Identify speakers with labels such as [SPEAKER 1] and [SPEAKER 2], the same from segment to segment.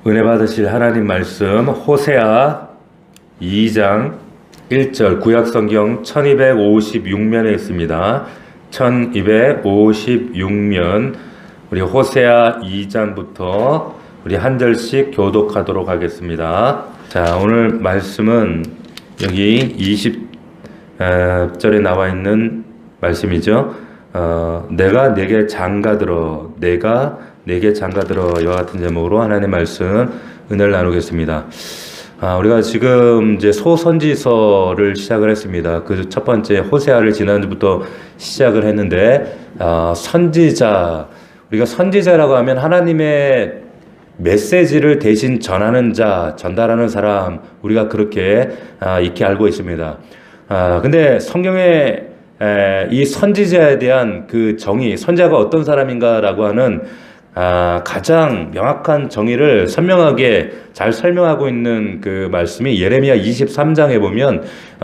[SPEAKER 1] 은혜 받으실 하나님 말씀 호세아 2장 1절 구약성경 1256면에 있습니다. 1256면 우리 호세아 2장부터 우리 한 절씩 교독하도록 하겠습니다. 자, 오늘 말씀은 여기 20절에 나와 있는 말씀이죠. 내가 내게 장가들어 내게 장가들어 이와 같은 제목으로 하나님의 말씀 은혜를 나누겠습니다. 우리가 지금 이제 소선지서를 시작을 했습니다. 그 첫 번째 호세아를 지난주부터 시작을 했는데 선지자, 우리가 선지자라고 하면 하나님의 메시지를 대신 전하는 자, 전달하는 사람, 우리가 그렇게 익히 알고 있습니다. 근데 성경에 이 선지자에 대한 그 정의, 선지자가 어떤 사람인가라고 하는 가장 명확한 정의를 선명하게 잘 설명하고 있는 그 말씀이 예레미야 23장에 보면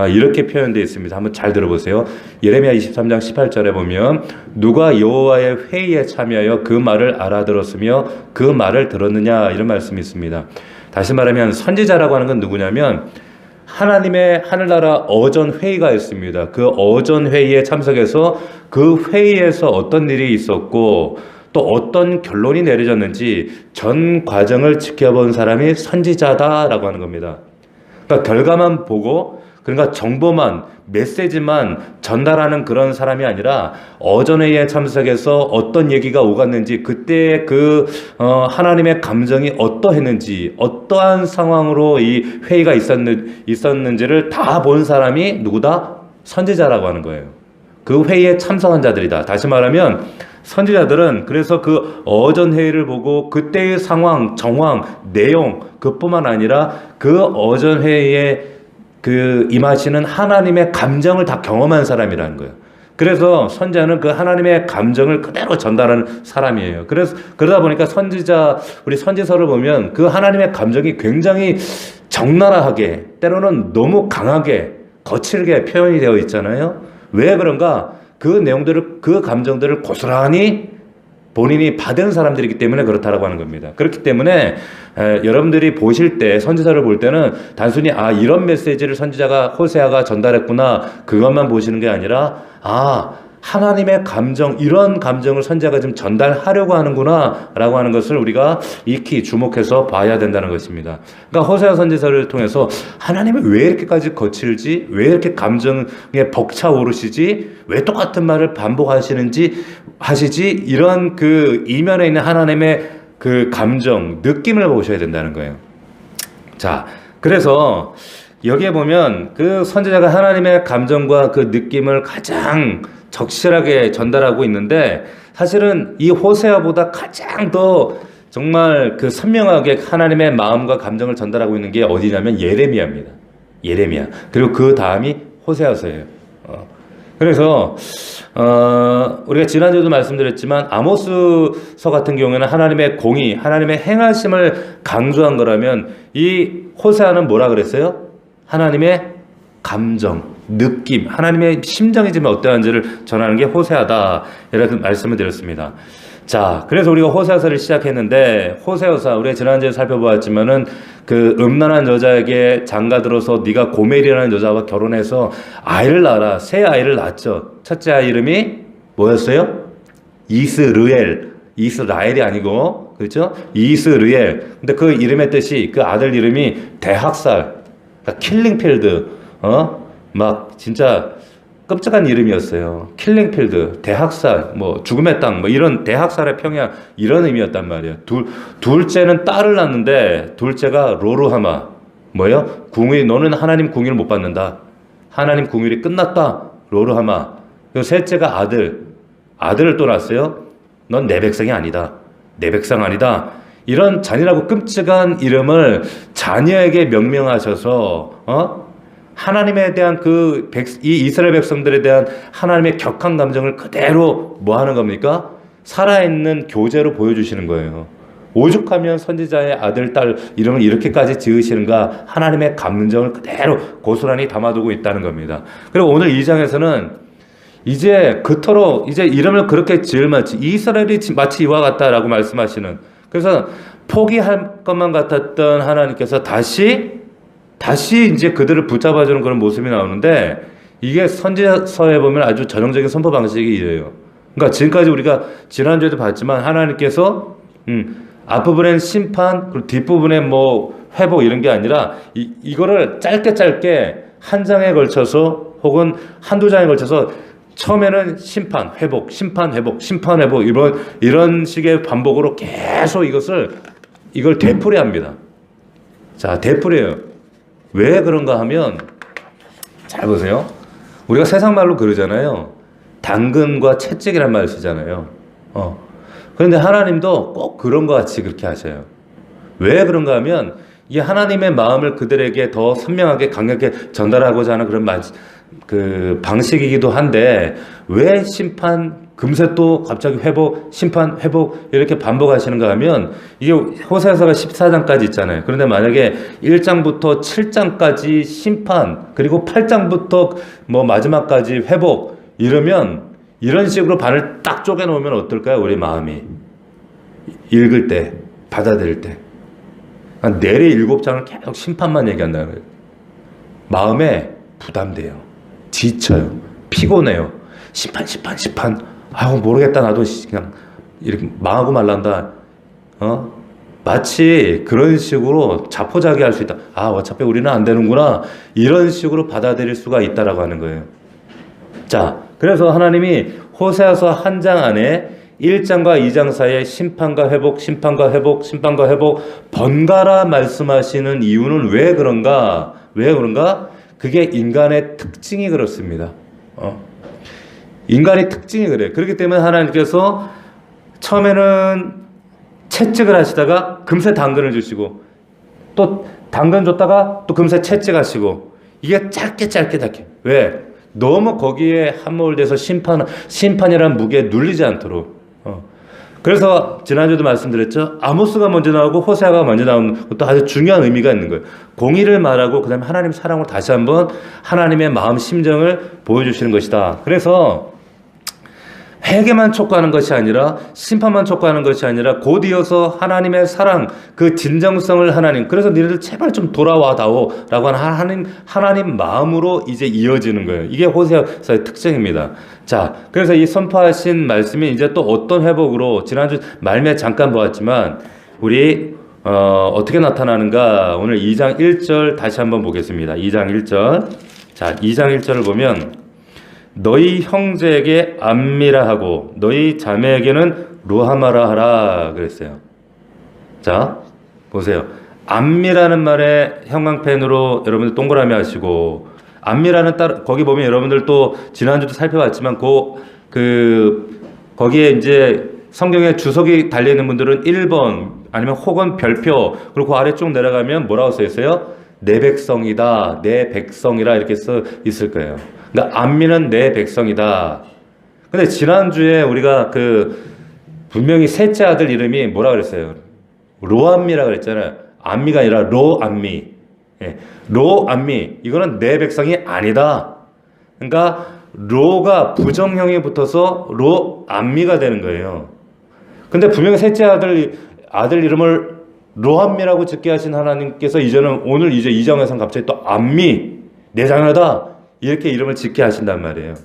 [SPEAKER 1] 이렇게 표현되어 있습니다. 한번 잘 들어보세요. 예레미야 23장 18절에 보면 누가 여호와의 회의에 참여하여 그 말을 알아들었으며 그 말을 들었느냐, 이런 말씀이 있습니다. 다시 말하면 선지자라고 하는 건 누구냐면 하나님의 하늘나라 어전 회의가 있습니다. 그 어전 회의에 참석해서 그 회의에서 어떤 일이 있었고 또 어떤 결론이 내려졌는지 전 과정을 지켜본 사람이 선지자다라고 하는 겁니다. 그러니까 결과만 보고, 그러니까 정보만, 메시지만 전달하는 그런 사람이 아니라 어전회의에 참석해서 어떤 얘기가 오갔는지, 그때 그 하나님의 감정이 어떠했는지, 어떠한 상황으로 이 회의가 있었는지를 다 본 사람이 누구다? 선지자라고 하는 거예요. 그 회의에 참석한 자들이다. 다시 말하면 선지자들은 그래서 그 어전 회의를 보고 그때의 상황, 정황, 내용, 그뿐만 아니라 그 어전 회의에 그 임하시는 하나님의 감정을 다 경험한 사람이라는 거예요. 그래서 선지자는 그 하나님의 감정을 그대로 전달하는 사람이에요. 그래서 그러다 보니까 우리 선지서를 보면 그 하나님의 감정이 굉장히 적나라하게, 때로는 너무 강하게, 거칠게 표현이 되어 있잖아요. 왜 그런가? 그 내용들을, 그 감정들을 고스란히 본인이 받은 사람들이기 때문에 그렇다라고 하는 겁니다. 그렇기 때문에 여러분들이 보실 때, 선지자를 볼 때는 단순히 이런 메시지를 선지자가, 호세아가 전달했구나, 그것만 보시는 게 아니라 하나님의 감정, 이런 감정을 선지자가 좀 전달하려고 하는구나 라고 하는 것을 우리가 익히 주목해서 봐야 된다는 것입니다. 그러니까 호세아 선지자를 통해서 하나님이 왜 이렇게까지 거칠지, 왜 이렇게 감정에 벅차오르시지, 왜 똑같은 말을 반복하시지, 이런 그 이면에 있는 하나님의 그 감정, 느낌을 보셔야 된다는 거예요. 자, 그래서 여기에 보면 그 선지자가 하나님의 감정과 그 느낌을 가장 적실하게 전달하고 있는데, 사실은 이 호세아보다 가장 더 정말 그 선명하게 하나님의 마음과 감정을 전달하고 있는 게 어디냐면 예레미야입니다. 예레미야. 그리고 그 다음이 호세아서예요. 그래서 우리가 지난주에도 말씀드렸지만 아모스서 같은 경우에는 하나님의 공의, 하나님의 행하심을 강조한 거라면, 이 호세아는 뭐라 그랬어요? 하나님의 감정, 느낌, 하나님의 심정이 지금 어떠한지를 전하는 게 호세아다, 이렇게 말씀을 드렸습니다. 자, 그래서 우리가 호세아서를 시작했는데, 호세아서 우리가 지난주에 살펴보았지만은 그 음란한 여자에게 장가들어서 네가 고멜이라는 여자와 결혼해서 아이를 낳아라, 새 아이를 낳았죠. 첫째 아이 이름이 뭐였어요? 이스라엘이 아니고, 그렇죠? 이스르엘. 근데 그 이름의 뜻이, 그 아들 이름이 대학살, 그러니까 킬링필드, 막 진짜 끔찍한 이름이었어요. 킬링필드, 대학살, 뭐 죽음의 땅, 뭐 이런 대학살의 평야, 이런 의미였단 말이에요. 둘째는 딸을 낳는데, 둘째가 로루하마, 뭐예요? 너는 하나님 궁유를 못 받는다. 하나님 궁유이 끝났다. 로루하마. 그리고 셋째가 아들을 또 낳았어요. 넌 내 백성이 아니다. 내 백성 아니다. 이런 잔인하고 끔찍한 이름을 자녀에게 명명하셔서 하나님에 대한 이 이스라엘 백성들에 대한 하나님의 격한 감정을 그대로 뭐 하는 겁니까? 살아있는 교재로 보여주시는 거예요. 오죽하면 선지자의 아들, 딸 이름을 이렇게까지 지으시는가, 하나님의 감정을 그대로 고스란히 담아두고 있다는 겁니다. 그리고 오늘 2장에서는 이제 그토록 이제 이름을 그렇게 지을 만치 이스라엘이 마치 이와 같다라고 말씀하시는, 그래서 포기할 것만 같았던 하나님께서 다시 이제 그들을 붙잡아주는 그런 모습이 나오는데, 이게 선지서에 보면 아주 전형적인 선포 방식이 이래요. 그러니까 지금까지 우리가 지난주에도 봤지만 하나님께서 앞부분엔 심판, 그리고 뒷부분에 뭐 회복 이런 게 아니라 이거를 짧게 한 장에 걸쳐서 혹은 한두 장에 걸쳐서 처음에는 심판, 회복, 심판, 회복, 심판, 회복 이런 식의 반복으로 계속 이걸 되풀이합니다. 자, 되풀이해요. 왜 그런가 하면 잘 보세요. 우리가 세상 말로 그러잖아요. 당근과 채찍이란 말을 쓰잖아요. 그런데 하나님도 꼭 그런 것 같이 그렇게 하셔요. 왜 그런가 하면 이 하나님의 마음을 그들에게 더 선명하게 강하게 전달하고자 하는 그런 그 방식이기도 한데, 왜 심판, 금세 또 갑자기 회복, 심판, 회복 이렇게 반복하시는가 하면, 이게 호세아서가 14장까지 있잖아요. 그런데 만약에 1장부터 7장까지 심판, 그리고 8장부터 뭐 마지막까지 회복 이러면, 이런 식으로 반을 딱 쪼개놓으면 어떨까요? 우리 마음이 읽을 때, 받아들일 때 내리 7장을 계속 심판만 얘기한다는 거예요. 마음에 부담돼요. 지쳐요. 피곤해요. 심판. 아우, 모르겠다. 나도 그냥 이렇게 망하고 말란다. 마치 그런 식으로 자포자기 할 수 있다. 아, 어차피 우리는 안 되는구나. 이런 식으로 받아들일 수가 있다라고 하는 거예요. 자, 그래서 하나님이 호세아서 한 장 안에 1장과 2장 사이에 심판과 회복, 심판과 회복, 심판과 회복 번갈아 말씀하시는 이유는 왜 그런가? 그게 인간의 특징이 그렇습니다. 인간의 특징이 그래요. 그렇기 때문에 하나님께서 처음에는 채찍을 하시다가 금세 당근을 주시고, 또 당근 줬다가 또 금세 채찍하시고, 이게 짧게. 왜? 너무 거기에 함몰돼서 심판이라는 무게에 눌리지 않도록. 그래서 지난주에도 말씀드렸죠. 아모스가 먼저 나오고 호세아가 먼저 나오는 것도 아주 중요한 의미가 있는 거예요. 공의를 말하고 그다음에 하나님 사랑으로 다시 한번 하나님의 마음 심정을 보여주시는 것이다. 그래서 회개만 촉구하는 것이 아니라, 심판만 촉구하는 것이 아니라 곧 이어서 하나님의 사랑, 그 진정성을 그래서 너희들 제발 좀 돌아와다오 라고 하는 하나님 마음으로 이제 이어지는 거예요. 이게 호세아서의 특징입니다. 자, 그래서 이 선포하신 말씀이 이제 또 어떤 회복으로, 지난주 말미에 잠깐 보았지만 우리 어떻게 나타나는가, 오늘 2장 1절 다시 한번 보겠습니다. 2장 1절. 자, 2장 1절을 보면, 너희 형제에게 암미라 하고 너희 자매에게는 루하마라 하라 그랬어요. 자, 보세요. 암미라는 말에 형광펜으로 여러분들 동그라미 하시고, 암미라는 거기 보면 여러분들 또 지난주도 살펴봤지만 거기에 이제 성경에 주석이 달려있는 분들은 1번 아니면 혹은 별표, 그리고 그 아래 쭉 내려가면 뭐라고 써 있어요? 내 백성이다, 내 백성이라 이렇게 써 있을 거예요. 그러니까 암미는 내 백성이다. 근데 지난주에 우리가 분명히 셋째 아들 이름이 뭐라 그랬어요? 로암미라 그랬잖아요. 암미가 아니라 로암미. 로암미. 이거는 내 백성이 아니다. 그러니까 로가 부정형이 붙어서 로암미가 되는 거예요. 근데 분명히 셋째 아들 이름을 로암미라고 짓게 하신 하나님께서 오늘 이제 2장에서는 갑자기 또 암미, 내 자녀다, 이렇게 이름을 짓게 하신단 말이에요.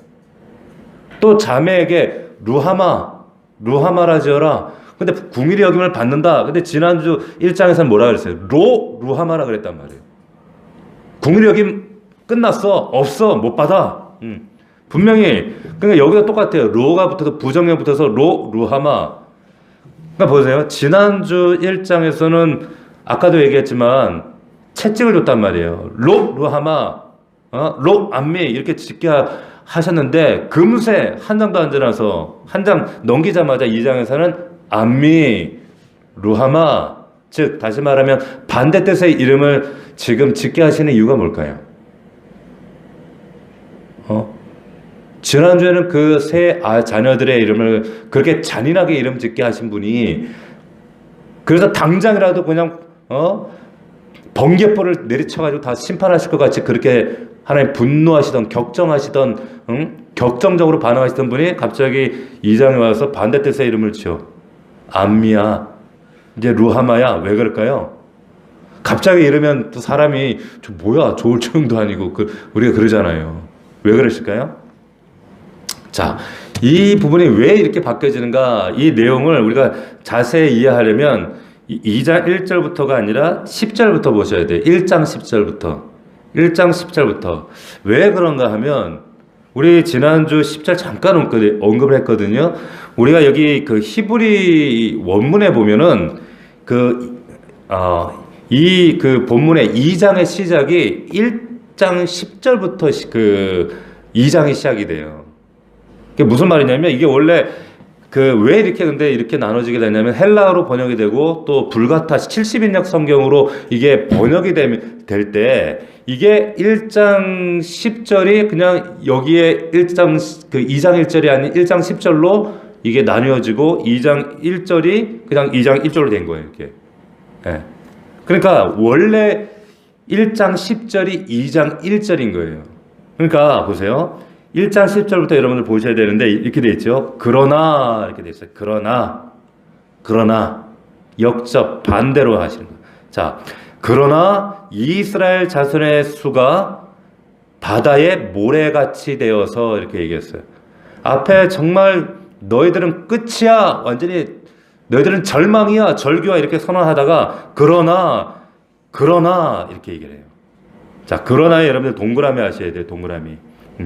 [SPEAKER 1] 또 자매에게 루하마라 지어라. 근데 궁일이 여김을 받는다. 근데 지난주 1장에서는 뭐라 그랬어요? 루하마라 그랬단 말이에요. 궁일이 여김 끝났어. 없어. 못 받아. 분명히. 그러니까 여기가 똑같아요. 로가 붙어서 부정형 붙어서 루하마. 그러니까 보세요. 지난주 1장에서는 아까도 얘기했지만 채찍을 줬단 말이에요. 루하마. 로암미 이렇게 짓게 하셨는데, 금세 한 장도 안 지나서 한 장 넘기자마자 2장에서는 암미, 루하마, 즉 다시 말하면 반대 뜻의 이름을 지금 짓게 하시는 이유가 뭘까요? 지난주에는 그 세 자녀들의 이름을 그렇게 잔인하게 이름 짓게 하신 분이, 그래서 당장이라도 그냥 번개불을 내리쳐가지고 다 심판하실 것 같이 그렇게 하나님 분노하시던, 격정적으로 반응하시던 분이 갑자기 2장에 와서 반대 뜻의 이름을 지어. 암미야. 이제 루하마야. 왜 그럴까요? 갑자기 이러면 또 사람이 저 뭐야 좋을 정도 아니고 우리가 그러잖아요. 왜 그러실까요? 자, 이 부분이 왜 이렇게 바뀌어지는가? 이 내용을 우리가 자세히 이해하려면 2장 1절부터가 아니라 10절부터 보셔야 돼요. 1장 10절부터. 1장 10절부터. 왜 그런가 하면 우리 지난주 10절 잠깐 언급을 했거든요. 우리가 여기 그 히브리 원문에 보면은 이 본문의 2장의 시작이 1장 10절부터 2장이 시작이 돼요. 그게 무슨 말이냐면 이게 원래 왜 이렇게 근데 이렇게 나눠지게 되냐면 헬라어로 번역이 되고 또 불가타 70인역 성경으로 이게 번역이 될 때 이게 1장 10절이 그냥 여기에 2장 1절이 아닌 1장 10절로 이게 나뉘어지고 2장 1절이 그냥 2장 1절로 된 거예요, 이렇게. 예. 그러니까 원래 1장 10절이 2장 1절인 거예요. 그러니까 보세요. 1장 10절부터 여러분들 보셔야 되는데 이렇게 돼 있죠. 그러나 이렇게 돼 있어요. 그러나 역접 반대로 하시는 거예요. 자, 그러나 이스라엘 자손의 수가 바다의 모래같이 되어서 이렇게 얘기했어요. 앞에 정말 너희들은 끝이야. 완전히 너희들은 절망이야. 절규야. 이렇게 선언하다가 그러나 이렇게 얘기를 해요. 자, 그러나에 여러분들 동그라미 하셔야 돼요. 동그라미.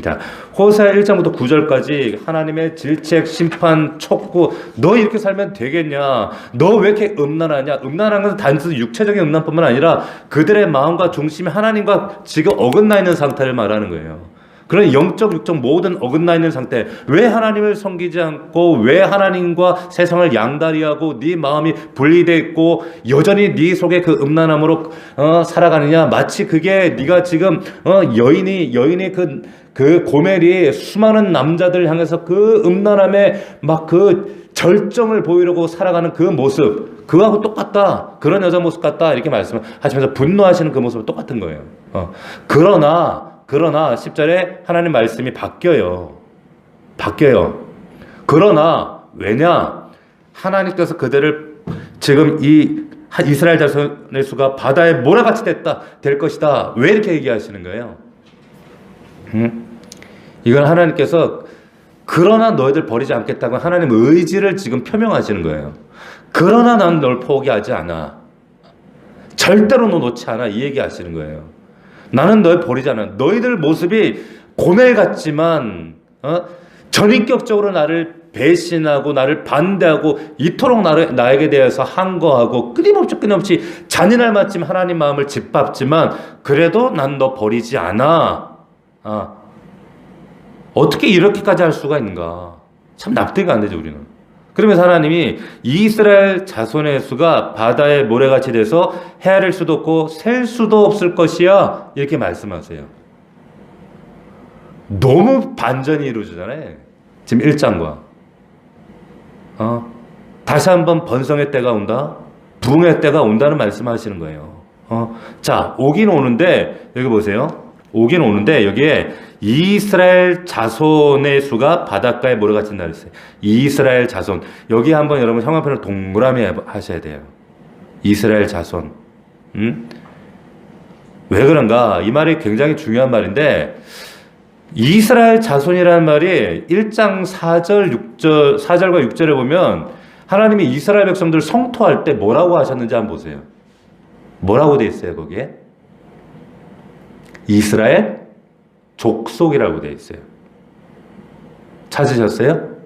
[SPEAKER 1] 자, 호세아 1장부터 9절까지 하나님의 질책, 심판, 촉구. 너 이렇게 살면 되겠냐? 너 왜 이렇게 음란하냐? 음란한 것은 단순히 육체적인 음란뿐만 아니라 그들의 마음과 중심이 하나님과 지금 어긋나 있는 상태를 말하는 거예요. 그런 영적, 육적 모든 어긋나 있는 상태. 왜 하나님을 섬기지 않고 왜 하나님과 세상을 양다리하고 네 마음이 분리되어 있고 여전히 네 속에 그 음란함으로 살아가느냐? 마치 그게 네가 지금 여인이 그 고멜이 수많은 남자들 향해서 그 음란함에 막 그 절정을 보이려고 살아가는 그 모습, 그거하고 똑같다. 그런 여자 모습 같다. 이렇게 말씀하시면서 분노하시는 그 모습은 똑같은 거예요. 그러나 10절에 하나님 말씀이 바뀌어요. 그러나 왜냐? 하나님께서 그들을 지금 이 이스라엘 자손의 수가 바다의 모래같이 될 것이다. 왜 이렇게 얘기하시는 거예요? 이건 하나님께서 그러나 너희들 버리지 않겠다고 하나님 의지를 지금 표명하시는 거예요. 그러나 난 널 포기하지 않아. 절대로 너 놓지 않아. 이 얘기 하시는 거예요. 나는 널 버리지 않아. 너희들 모습이 고멜 같지만 전인격적으로 나를 배신하고 나를 반대하고 이토록 나에게 대해서 항거하고 끊임없이 잔인할 만큼 하나님 마음을 짓밟지만 그래도 난 너 버리지 않아. 어떻게 이렇게까지 할 수가 있는가? 참 납득이 안 되죠, 우리는. 그러면서 하나님이 이스라엘 자손의 수가 바다의 모래같이 돼서 헤아릴 수도 없고 셀 수도 없을 것이야. 이렇게 말씀하세요. 너무 반전이 이루어지잖아요. 지금 1장과. 다시 한번 번성의 때가 온다. 부흥의 때가 온다는 말씀하시는 거예요. 자, 오긴 오는데 여기 보세요. 오긴 오는데 여기에 이스라엘 자손의 수가 바닷가에 모래같이 된다 그랬어요. 이스라엘 자손. 여기 한번 여러분 형광펜을 동그라미 하셔야 돼요. 이스라엘 자손. 왜 그런가? 이 말이 굉장히 중요한 말인데 이스라엘 자손이라는 말이 1장 4절과 6절에 보면 하나님이 이스라엘 백성들 성토할 때 뭐라고 하셨는지 한번 보세요. 뭐라고 돼 있어요, 거기에? 이스라엘 족속이라고 되어 있어요. 찾으셨어요?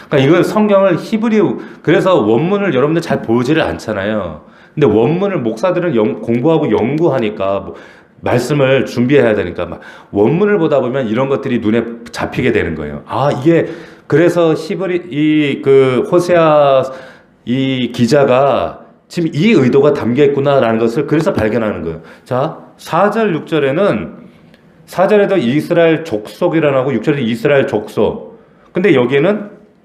[SPEAKER 1] 그러니까 이걸 성경을 히브리어, 그래서 원문을 여러분들 잘 보지를 않잖아요. 근데 원문을 목사들은 공부하고 연구하니까 말씀을 준비해야 되니까 막 원문을 보다 보면 이런 것들이 눈에 잡히게 되는 거예요. 이게 그래서 호세아 이 기자가 지금 이 의도가 담겨 있구나라는 것을 그래서 발견하는 거예요. 자, 4절, 6절에는 4절에도 이스라엘 족속이라 하고 6절에 이스라엘 족속. 근데 여기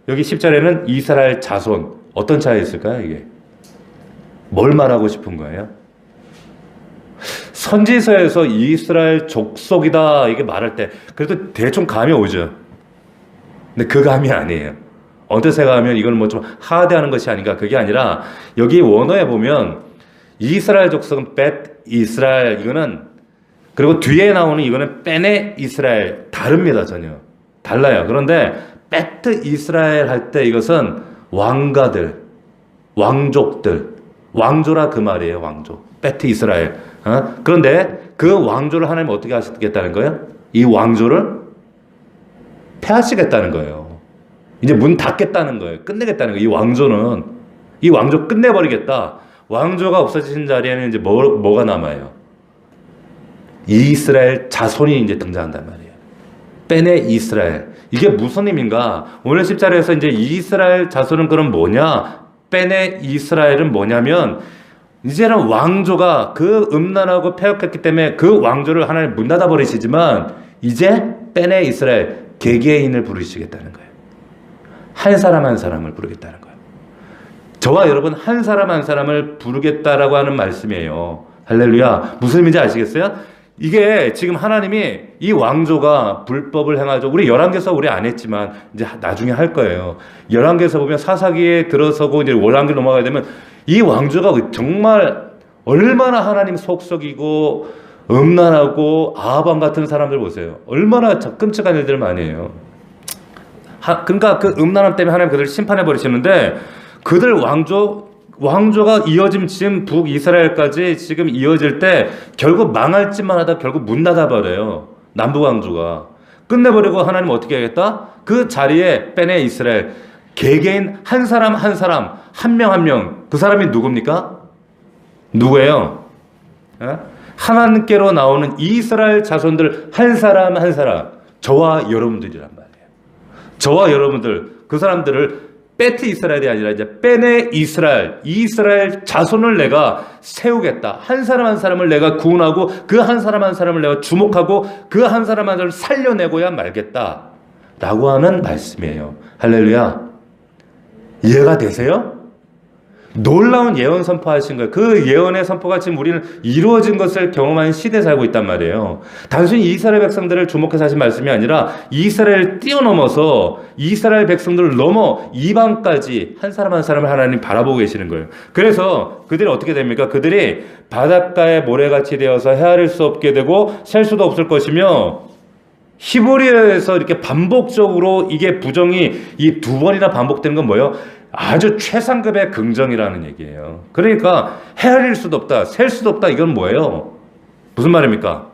[SPEAKER 1] 10절에는 이스라엘 자손. 어떤 차이 있을까요, 이게? 뭘 말하고 싶은 거예요? 선지서에서 이스라엘 족속이다 이게 말할 때 그래도 대충 감이 오죠. 근데 그 감이 아니에요. 어느새 가면 이건 뭐 좀 하대하는 것이 아닌가. 그게 아니라 여기 원어에 보면 이스라엘 족속은 벳 이스라엘 이거는 그리고 뒤에 나오는 이거는 벤의 이스라엘 다릅니다. 전혀 달라요. 그런데 벳 이스라엘 할 때 이것은 왕가들 왕족들 왕조라 그 말이에요. 왕조 벳 이스라엘. 그런데 그 왕조를 하나님 어떻게 하시겠다는 거예요? 이 왕조를 폐하시겠다는 거예요. 이제 문 닫겠다는 거예요. 끝내겠다는 거예요. 이 왕조 끝내버리겠다. 왕조가 없어지신 자리에는 이제 뭐가 남아요? 이스라엘 자손이 이제 등장한단 말이에요. 벤의 이스라엘. 이게 무슨 의미인가? 오늘 10절에서 이제 이스라엘 자손은 그럼 뭐냐? 벤의 이스라엘은 뭐냐면 이제는 왕조가 그 음란하고 폐역했기 때문에 그 왕조를 하나님 문 닫아 버리시지만 이제 벤의 이스라엘 개개인을 부르시겠다는 거예요. 한 사람 한 사람을 부르겠다는 거예요. 저와 여러분 한 사람 한 사람을 부르겠다라고 하는 말씀이에요. 할렐루야. 무슨 의미인지 아시겠어요? 이게 지금 하나님이 이 왕조가 불법을 행하죠. 우리 열왕기서 우리 안 했지만 이제 나중에 할 거예요. 열왕기서 보면 사사기에 들어서고 이제 월왕기 넘어가게 되면 이 왕조가 정말 얼마나 하나님 속썩이고 음란하고 아합왕 같은 사람들 보세요. 얼마나 끔찍한 일들을 많이 해요. 그러니까 그 음란함 때문에 하나님 그들을 심판해 버리시는데 그들 왕조가 이어짐 지금 북이스라엘까지 지금 이어질 때 결국 망할 짓만 하다 결국 문 닫아버려요. 남북왕조가. 끝내버리고 하나님 어떻게 하겠다? 그 자리에 벤의 이스라엘 개개인 한 사람 한 사람 한 명 한 명 그 사람이 누굽니까? 누구예요? 하나님께로 나오는 이스라엘 자손들 한 사람 한 사람 저와 여러분들이란 말이에요. 저와 여러분들 그 사람들을 베트 이스라엘이 아니라 이제 벤의 이스라엘 자손을 내가 세우겠다. 한 사람 한 사람을 내가 구원하고 그 한 사람 한 사람을 내가 주목하고 그 한 사람 한 사람을 살려내고야 말겠다. 라고 하는 말씀이에요. 할렐루야. 이해가 되세요? 놀라운 예언 선포하신 거예요. 그 예언의 선포가 지금 우리는 이루어진 것을 경험한 시대에 살고 있단 말이에요. 단순히 이스라엘 백성들을 주목해서 하신 말씀이 아니라 이스라엘을 뛰어넘어서 이스라엘 백성들을 넘어 이방까지 한 사람 한 사람을 하나님 바라보고 계시는 거예요. 그래서 그들이 어떻게 됩니까? 그들이 바닷가의 모래같이 되어서 헤아릴 수 없게 되고 셀 수도 없을 것이며 히브리어에서 이렇게 반복적으로 이게 부정이 이 두 번이나 반복되는 건 뭐예요? 아주 최상급의 긍정이라는 얘기예요. 그러니까 헤아릴 수도 없다, 셀 수도 없다. 이건 뭐예요? 무슨 말입니까?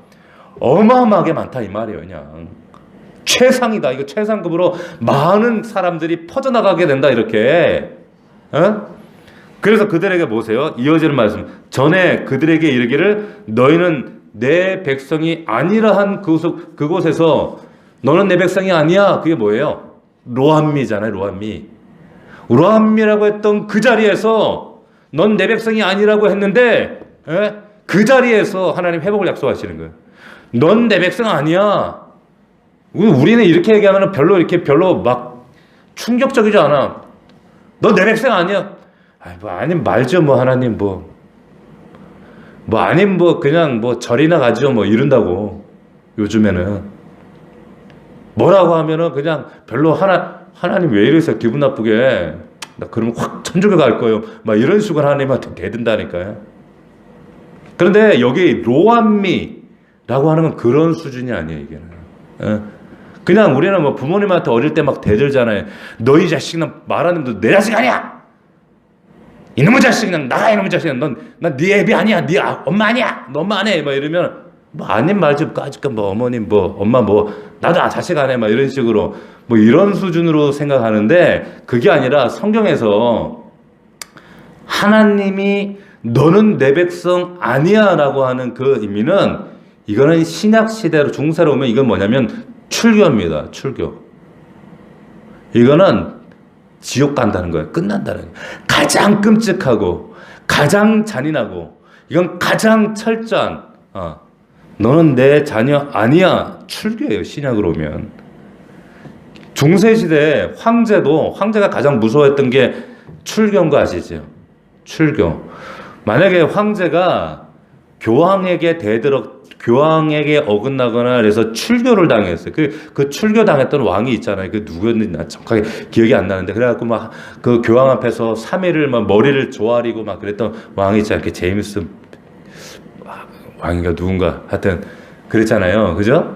[SPEAKER 1] 어마어마하게 많다 이 말이에요. 그냥 최상이다. 이거 최상급으로 많은 사람들이 퍼져나가게 된다 이렇게. 그래서 그들에게 보세요. 이어지는 말씀. 전에 그들에게 이르기를 너희는 내 백성이 아니라 한 그곳에서 너는 내 백성이 아니야. 그게 뭐예요? 로암미잖아요. 로암미라고 했던 그 자리에서 넌 내 백성이 아니라고 했는데 그 자리에서 하나님 회복을 약속하시는 거예요. 넌 내 백성 아니야. 우리는 이렇게 얘기하면 별로 막 충격적이지 않아. 넌 내 백성 아니야. 아님 말죠 뭐 하나님 아님 그냥 절이나 가죠 이런다고. 요즘에는 뭐라고 하면은 그냥 별로 하나님 왜 이러세요? 기분 나쁘게. 나 그러면 확 천주교 갈 거예요. 막 이런 식으로 하나님한테 대든다니까요. 그런데 여기 로암미라고 하는 건 그런 수준이 아니에요, 이게는. 그냥 우리는 부모님한테 어릴 때 막 대들잖아요. 너희 자식은 말하는 너 내 자식 아니야! 이놈의 자식, 그냥 나가, 이놈의 자식. 난 네 애비 아니야. 네 엄마 아니야. 너 엄마 안 해. 막 이러면, 아닌 말 좀 까짓까, 어머님, 엄마, 나도 자식 안 해. 막 이런 식으로, 이런 수준으로 생각하는데, 그게 아니라 성경에서 하나님이 너는 내 백성 아니야. 라고 하는 그 의미는, 이거는 신약 시대로 중세로 오면 이건 뭐냐면, 출교입니다. 출교. 이거는 지옥 간다는 거예요. 끝난다는 거예요. 가장 끔찍하고 가장 잔인하고 이건 가장 철저한 너는 내 자녀 아니야. 출교예요. 신약으로 오면. 중세시대에 황제가 가장 무서워했던 게 출교인 거 아시죠? 출교. 만약에 황제가 교황에게 교황에게 어긋나거나 그래서 출교를 당했어요. 그 출교 당했던 왕이 있잖아요. 그 누구였는지 나 정확하게 기억이 안 나는데 그래갖고 막 그 교황 앞에서 3일을 막 머리를 조아리고 막 그랬던 왕이 있잖아요. 그 제임스 왕인가 누군가 하여튼 그랬잖아요. 그죠?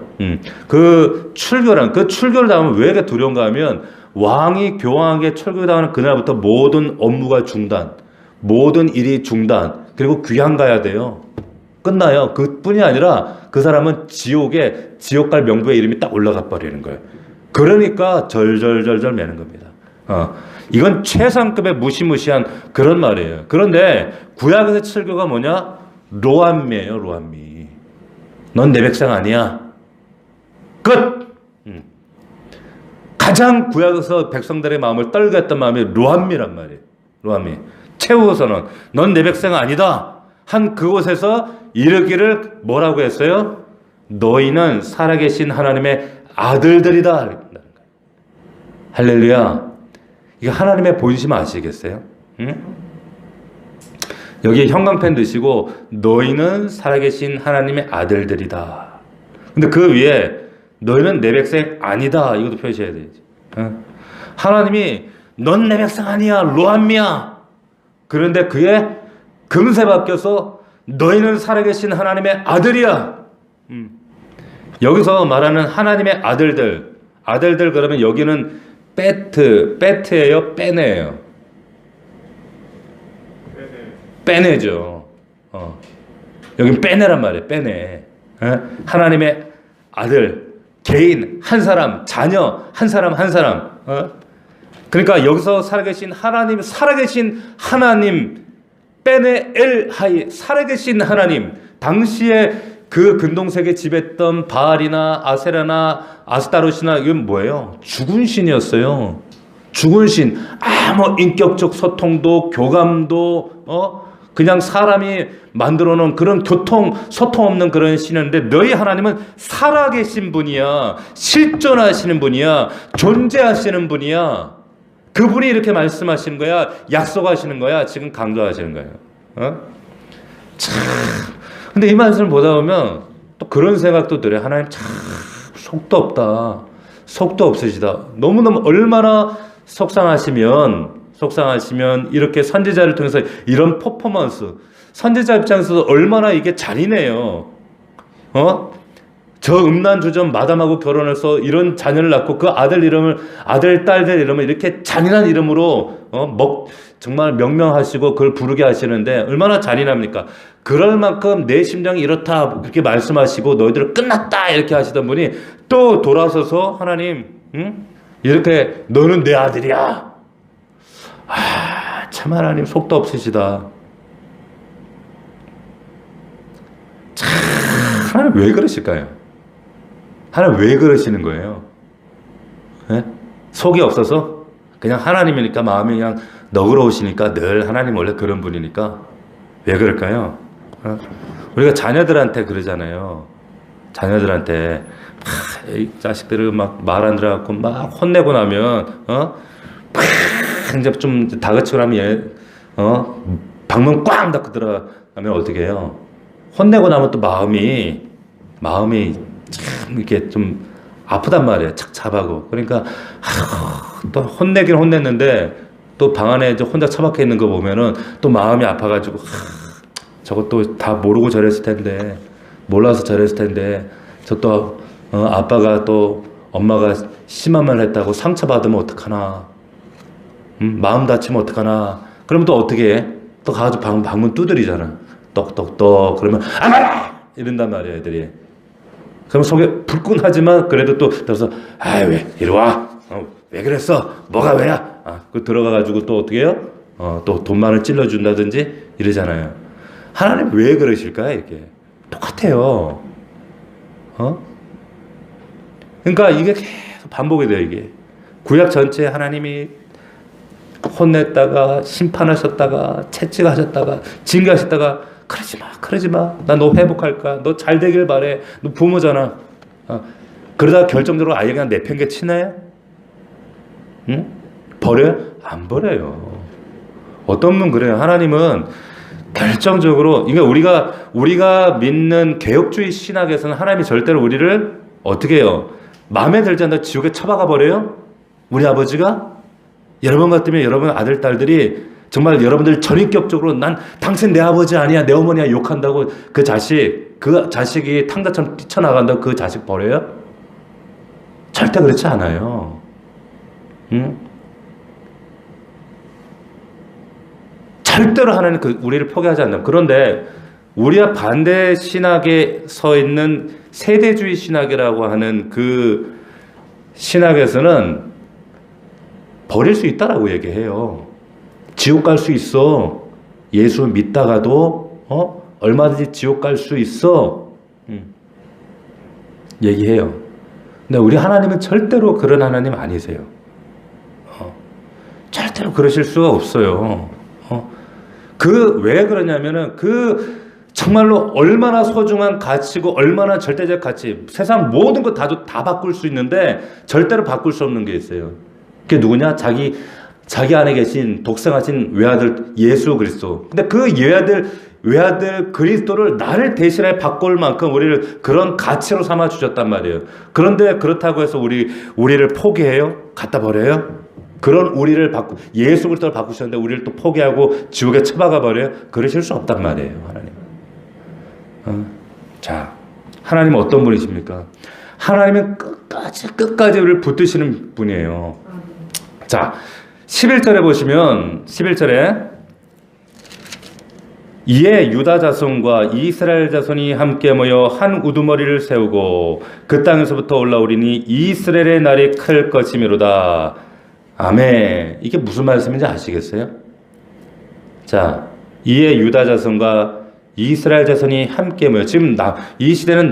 [SPEAKER 1] 그 출교를 당하면 왜 이렇게 두려운가 하면 왕이 교황에게 출교당하는 그날부터 모든 업무가 중단, 모든 일이 중단, 그리고 귀향 가야 돼요. 끝나요. 그뿐이 아니라 그 사람은 지옥 갈 명부에 이름이 딱 올라가 버리는 거예요. 그러니까 절절절절 매는 겁니다. 이건 최상급의 무시무시한 그런 말이에요. 그런데 구약에서 출교가 뭐냐? 로암미예요. 로암미. 넌 내 백성 아니야. 끝. 가장 구약에서 백성들의 마음을 떨게 했던 마음이 로암미란 말이에요. 로암미. 최후서는 넌 내 백성 아니다. 한 그곳에서 이르기를 뭐라고 했어요? 너희는 살아계신 하나님의 아들들이다. 할렐루야. 이게 하나님의 본심 아시겠어요? 응? 여기 형광펜 드시고 너희는 살아계신 하나님의 아들들이다. 근데 그 위에 너희는 내 백성 아니다. 이것도 표시해야 되지. 하나님이 넌 내 백성 아니야. 로암미야. 그런데 그의 금세 바뀌어서 너희는 살아계신 하나님의 아들이야. 여기서 말하는 하나님의 아들들 그러면 여기는 베트예요, 빼네예요. 빼내죠. 여긴 빼내란 말이에요. 빼내. 하나님의 아들, 개인, 한 사람, 자녀, 한 사람. 그러니까 여기서 살아계신 하나님, 빼내 엘 하이, 살아계신 하나님. 당시에 그 근동세계 지배했던 바알이나 아세라나 아스타롯이나 이건 뭐예요? 죽은 신이었어요. 죽은 신. 아무 인격적 소통도 교감도 그냥 사람이 만들어 놓은 그런 소통 없는 그런 신인데 너희 하나님은 살아계신 분이야. 실존하시는 분이야. 존재하시는 분이야. 그분이 이렇게 말씀하시는 거야. 약속하시는 거야. 지금 강조하시는 거예요. 참. 근데 이 말씀을 보다 보면 또 그런 생각도 들어요. 하나님 참 속도 없다. 속도 없으시다. 너무너무 얼마나 속상하시면 이렇게 선지자를 통해서 이런 퍼포먼스, 선지자 입장에서도 얼마나 이게 잔인해요. 저 음란주점 마담하고 결혼해서 이런 자녀를 낳고 그 아들, 딸들 이름을 이렇게 잔인한 이름으로 정말 명명하시고 그걸 부르게 하시는데 얼마나 잔인합니까? 그럴 만큼 내 심장이 이렇다 그렇게 말씀하시고 너희들은 끝났다 이렇게 하시던 분이 또 돌아서서 하나님 이렇게 너는 내 아들이야. 참 하나님 속도 없으시다. 참 하나님 왜 그러실까요? 하나님 왜 그러시는 거예요? 네? 속이 없어서? 그냥 하나님이니까 마음이 그냥 너그러우시니까 늘 하나님 원래 그런 분이니까 왜 그럴까요? 우리가 자녀들한테 그러잖아요. 자녀들한테 이 자식들을 막 말 안 들어갖고 막 혼내고 나면 이제 좀 다그치고 나면 방문 꽝 닫고 들어가면 어떻게 해요? 혼내고 나면 또 마음이 참 이렇게 좀 아프단 말이에요. 착잡하고. 그러니까 또 혼내긴 혼냈는데 또 방 안에 이제 혼자 처박혀 있는 거 보면은 또 마음이 아파가지고 저것도 다 모르고 저랬을 텐데 몰라서 저랬을 텐데 저 또 아빠가 또 엄마가 심한 말 했다고 상처받으면 어떡하나. 마음 다치면 어떡하나. 그러면 또 어떻게 해? 또 가가지고 방문 두드리잖아. 똑똑똑. 그러면 아마라! 이런단 말이야 애들이. 그럼 속에 불끈하지만 그래도 또 들어서 왜 이리 와. 왜 그랬어? 뭐가 왜야? 그 들어가가지고 또 어떻게 해요? 또 돈만을 찔러준다든지 이러잖아요. 하나님 왜 그러실까요? 이렇게 똑같아요. 그러니까 이게 계속 반복이 돼요. 이게 구약 전체에 하나님이 혼냈다가 심판하셨다가 채찍하셨다가 징계하셨다가 그러지 마. 나 너 회복할까? 너 잘 되길 바래. 너 부모잖아. 그러다가 결정적으로 아예 그냥 내팽개 치나요? 응? 버려요? 안 버려요. 어떤 분 그래요. 하나님은 결정적으로, 그러니까 우리가 믿는 개혁주의 신학에서는 하나님이 절대로 우리를 어떻게 해요? 마음에 들지 않는다 지옥에 처박아 버려요? 우리 아버지가? 여러분 같으면 여러분 아들, 딸들이 정말 여러분들 전인격적으로 난 당신 내 아버지 아니야, 내 어머니야 욕한다고 그 자식이 탕자처럼 뛰쳐나간다고 그 자식 버려요? 절대 그렇지 않아요. 응? 절대로 하나님 우리를 포기하지 않는다. 그런데 우리와 반대 신학에 서 있는 세대주의 신학이라고 하는 그 신학에서는 버릴 수 있다라고 얘기해요. 지옥 갈 수 있어. 예수 믿다가도 얼마든지 지옥 갈 수 있어. 얘기해요. 근데 우리 하나님은 절대로 그런 하나님 아니세요. 절대로 그러실 수가 없어요. 왜 그러냐면은 정말로 얼마나 소중한 가치고 얼마나 절대적 가치, 세상 모든 거 다 바꿀 수 있는데 절대로 바꿀 수 없는 게 있어요. 그게 누구냐? 자기 안에 계신 독생하신 외아들 예수 그리스도. 근데 그 외아들 그리스도를 나를 대신해 바꿀 만큼 우리를 그런 가치로 삼아 주셨단 말이에요. 그런데 그렇다고 해서 우리를 포기해요? 갖다 버려요? 그런 우리를 예수 그리스도를 바꾸셨는데 우리를 또 포기하고 지옥에 처박아 버려요? 그러실 수 없단 말이에요, 하나님. 자, 하나님은 어떤 분이십니까? 하나님은 끝까지 우리를 붙드시는 분이에요. 자, 11절에 보시면 11절에 이에 유다 자손과 이스라엘 자손이 함께 모여 한 우두머리를 세우고 그 땅에서부터 올라오리니 이스라엘의 날이 클 것이미로다. 아멘. 이게 무슨 말씀인지 아시겠어요? 자, 이에 유다 자손과 이스라엘 자손이 함께 모여, 지금 이 시대는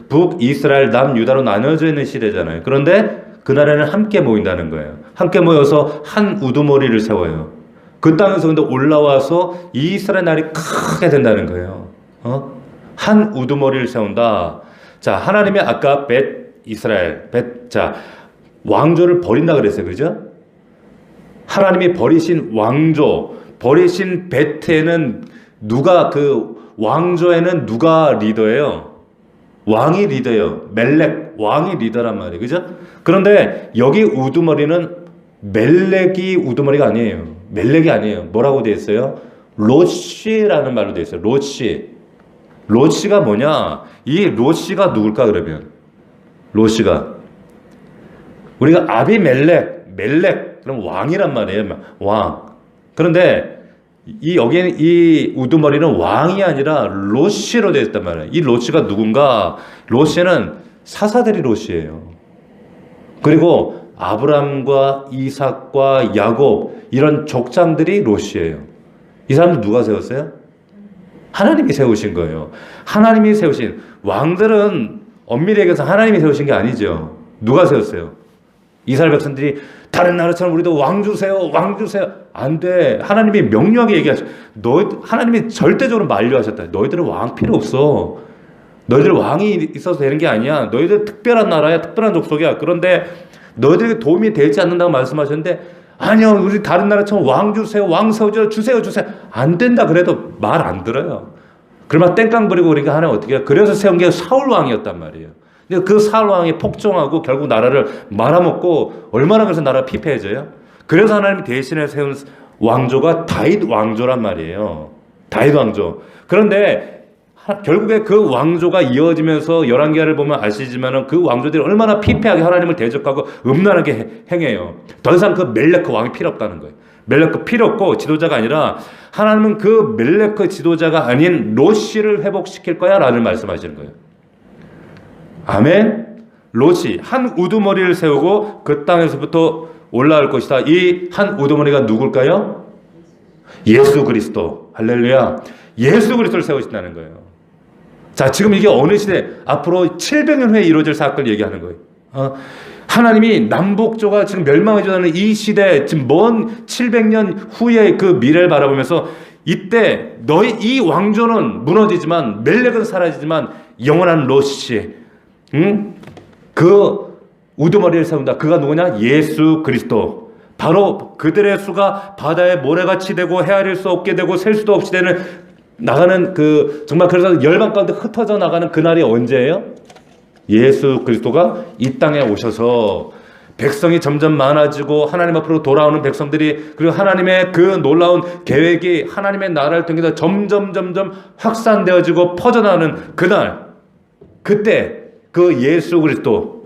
[SPEAKER 1] 북이스라엘 남유다로 나눠져 있는 시대잖아요. 그런데 그날에는 함께 모인다는 거예요. 함께 모여서 한 우두머리를 세워요. 그 땅에서 근데 올라와서 이스라엘 날이 크게 된다는 거예요. 한 우두머리를 세운다. 자, 하나님이 아까 왕조를 버린다 그랬어요. 그죠? 하나님이 버리신 왕조, 버리신 베트에는 왕조에는 누가 리더예요? 왕이 리더예요. 멜렉, 왕이 리더란 말이에요. 그죠? 그런데 여기 우두머리는 멜렉이 우두머리가 아니에요. 멜렉이 아니에요. 뭐라고 되어 있어요? 로시라는 말로 되어 있어요. 로시. 로시가 뭐냐? 이 로시가 누굴까 그러면? 로시가. 우리가 멜렉, 그럼 왕이란 말이에요. 왕. 그런데 여기에는 이 우두머리는 왕이 아니라 로시로 되어 있단 말이에요. 이 로시가 누군가? 로시는 사사들이 로시예요. 그리고 아브람과 이삭과 야곱 이런 족장들이 로시예요. 이 사람들 누가 세웠어요? 하나님이 세우신 거예요. 하나님이 세우신 왕들은 엄밀히 얘기해서 하나님이 세우신 게 아니죠. 누가 세웠어요? 이스라엘 백성들이 다른 나라처럼 우리도 왕 주세요, 왕 주세요. 안 돼. 하나님이 명료하게 얘기하셔. 하나님이 절대적으로 만류하셨다. 너희들은 왕 필요 없어. 너희들 왕이 있어서 되는 게 아니야. 너희들 특별한 나라야, 특별한 족속이야. 그런데 너희들에게 도움이 되지 않는다고 말씀하셨는데, 아니요, 우리 다른 나라처럼 왕 주세요, 왕 세워주세요, 주세요. 안 된다 그래도 말 안 들어요. 그러면 땡깡 부리고 우리가 하나님 어떻게 해요? 그래서 세운 게 사울 왕이었단 말이에요. 근데 그 사울 왕이 폭정하고 결국 나라를 말아먹고 얼마나 그래서 나라가 피폐해져요? 그래서 하나님이 대신에 세운 왕조가 다윗 왕조란 말이에요. 다윗 왕조. 그런데 결국에 그 왕조가 이어지면서 열왕기하를 보면 아시지만은 그 왕조들이 얼마나 피폐하게 하나님을 대적하고 음란하게 행해요. 더 이상 그 멜렉 왕이 필요 없다는 거예요. 멜렉 필요 없고 지도자가 아니라 하나님은 그 멜렉 지도자가 아닌 로시를 회복시킬 거야 라는 말씀하시는 거예요. 아멘. 로시, 한 우두머리를 세우고 그 땅에서부터 올라올 것이다. 이 한 우두머리가 누굴까요? 예수 그리스도. 할렐루야. 예수 그리스도를 세우신다는 거예요. 자, 지금 이게 어느 시대? 앞으로 700년 후에 이루어질 사건을 얘기하는 거예요. 하나님이 남북조가 지금 멸망해져가는 이 시대, 지금 먼 700년 후의 그 미래를 바라보면서 이때 이 왕조는 무너지지만 멜렉은 사라지지만 영원한 로시, 그 우두머리를 세운다. 그가 누구냐? 예수 그리스도. 바로 그들의 수가 바다에 모래같이 되고 헤아릴 수 없게 되고 셀 수도 없이 되는 나가는 정말 그래서 열방 가운데 흩어져 나가는 그날이 언제예요? 예수 그리스도가 이 땅에 오셔서 백성이 점점 많아지고 하나님 앞으로 돌아오는 백성들이 그리고 하나님의 그 놀라운 계획이 하나님의 나라를 통해서 점점 확산되어지고 퍼져나가는 그날, 그때 그 예수 그리스도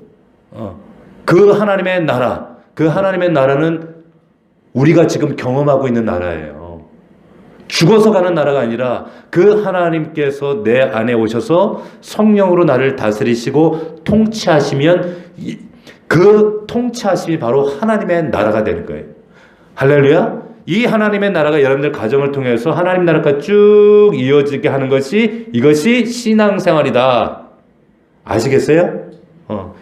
[SPEAKER 1] 그 하나님의 나라, 그 하나님의 나라는 우리가 지금 경험하고 있는 나라예요. 죽어서 가는 나라가 아니라 그 하나님께서 내 안에 오셔서 성령으로 나를 다스리시고 통치하시면 그 통치하심이 바로 하나님의 나라가 되는 거예요. 할렐루야. 이 하나님의 나라가 여러분들 가정을 통해서 하나님 나라가 쭉 이어지게 하는 것이 이것이 신앙생활이다. 아시겠어요?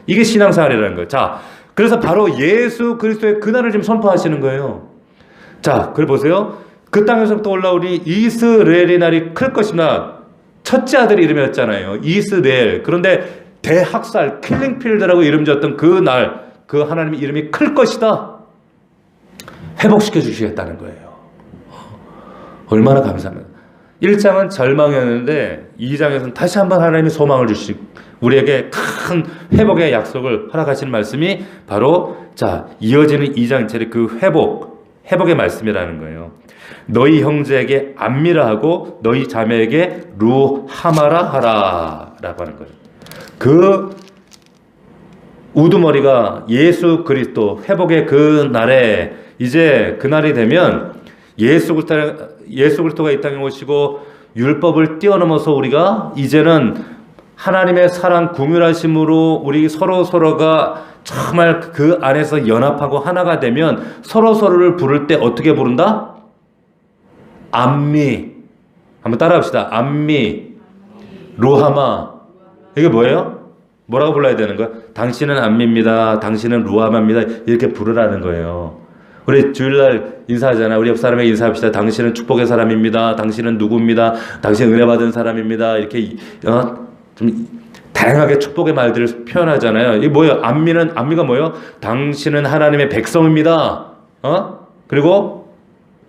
[SPEAKER 1] 이게 신앙생활이라는 거예요. 자, 그래서 바로 예수 그리스도의 그날을 지금 선포하시는 거예요. 자, 그걸 보세요. 그 땅에서부터 올라오니 이스라엘의 날이 클 것이나 첫째 아들 이름이었잖아요. 이스라엘. 그런데 대학살, 킬링필드라고 이름 지었던 그 날, 그 하나님의 이름이 클 것이다. 회복시켜 주시겠다는 거예요. 얼마나 감사합니다. 1장은 절망이었는데 2장에서는 다시 한번 하나님이 소망을 주시고 우리에게 큰 회복의 약속을 허락하시는 말씀이 바로 자 이어지는 2장짜리 그 회복의 말씀이라는 거예요. 너희 형제에게 암미라 하고 너희 자매에게 루하마라 하라 라고 하는 거예요. 그 우두머리가 예수 그리스도 회복의 그 날에 이제 그 날이 되면 예수 그리스도가 이 땅에 오시고 율법을 뛰어넘어서 우리가 이제는 하나님의 사랑 긍휼하심으로 우리 서로가 정말 그 안에서 연합하고 하나가 되면 서로를 부를 때 어떻게 부른다? 암미. 한번 따라합시다. 암미, 루하마. 이게 뭐예요? 뭐라고 불러야 되는 거야? 당신은 암미입니다. 당신은 루하마입니다. 이렇게 부르라는 거예요. 우리 주일날 인사하잖아. 우리 옆 사람에게 인사합시다. 당신은 축복의 사람입니다. 당신은 누구입니다. 당신은 은혜 받은 사람입니다. 이렇게 좀 다양하게 축복의 말들을 표현하잖아요. 이게 뭐예요? 암미가 뭐예요? 당신은 하나님의 백성입니다. 그리고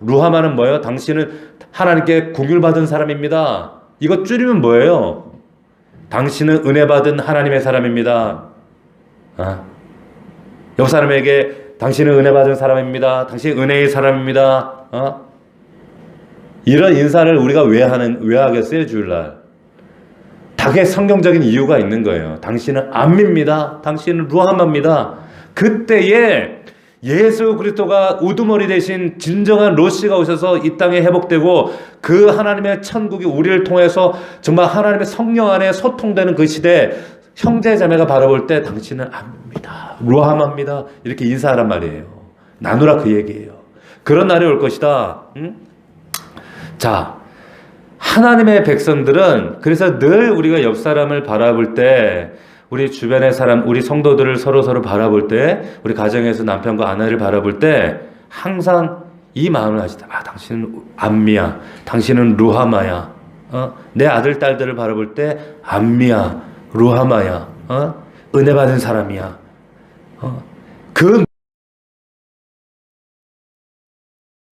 [SPEAKER 1] 루하마는 뭐예요? 당신은 하나님께 긍휼받은 사람입니다. 이거 줄이면 뭐예요? 당신은 은혜 받은 하나님의 사람입니다. 옆 사람에게 당신은 은혜 받은 사람입니다. 당신은 은혜의 사람입니다. 이런 인사를 우리가 왜 하겠어요? 주일날. 다게 성경적인 이유가 있는 거예요. 당신은 암미입니다. 당신은 루하마입니다. 그때에 예수 그리스도가 우두머리 대신 진정한 로시가 오셔서 이 땅에 회복되고 그 하나님의 천국이 우리를 통해서 정말 하나님의 성령 안에 소통되는 그 시대에 형제 자매가 바라볼 때 당신은 암입니다. 루하마입니다. 이렇게 인사하란 말이에요. 나누라 그 얘기예요. 그런 날이 올 것이다. 자, 하나님의 백성들은 그래서 늘 우리가 옆 사람을 바라볼 때 우리 주변의 사람, 우리 성도들을 서로 바라볼 때 우리 가정에서 남편과 아내를 바라볼 때 항상 이 마음을 하시다. 당신은 암미야. 당신은 루하마야. 내 아들, 딸들을 바라볼 때 암미야. 루하마야. 은혜 받은 사람이야. 그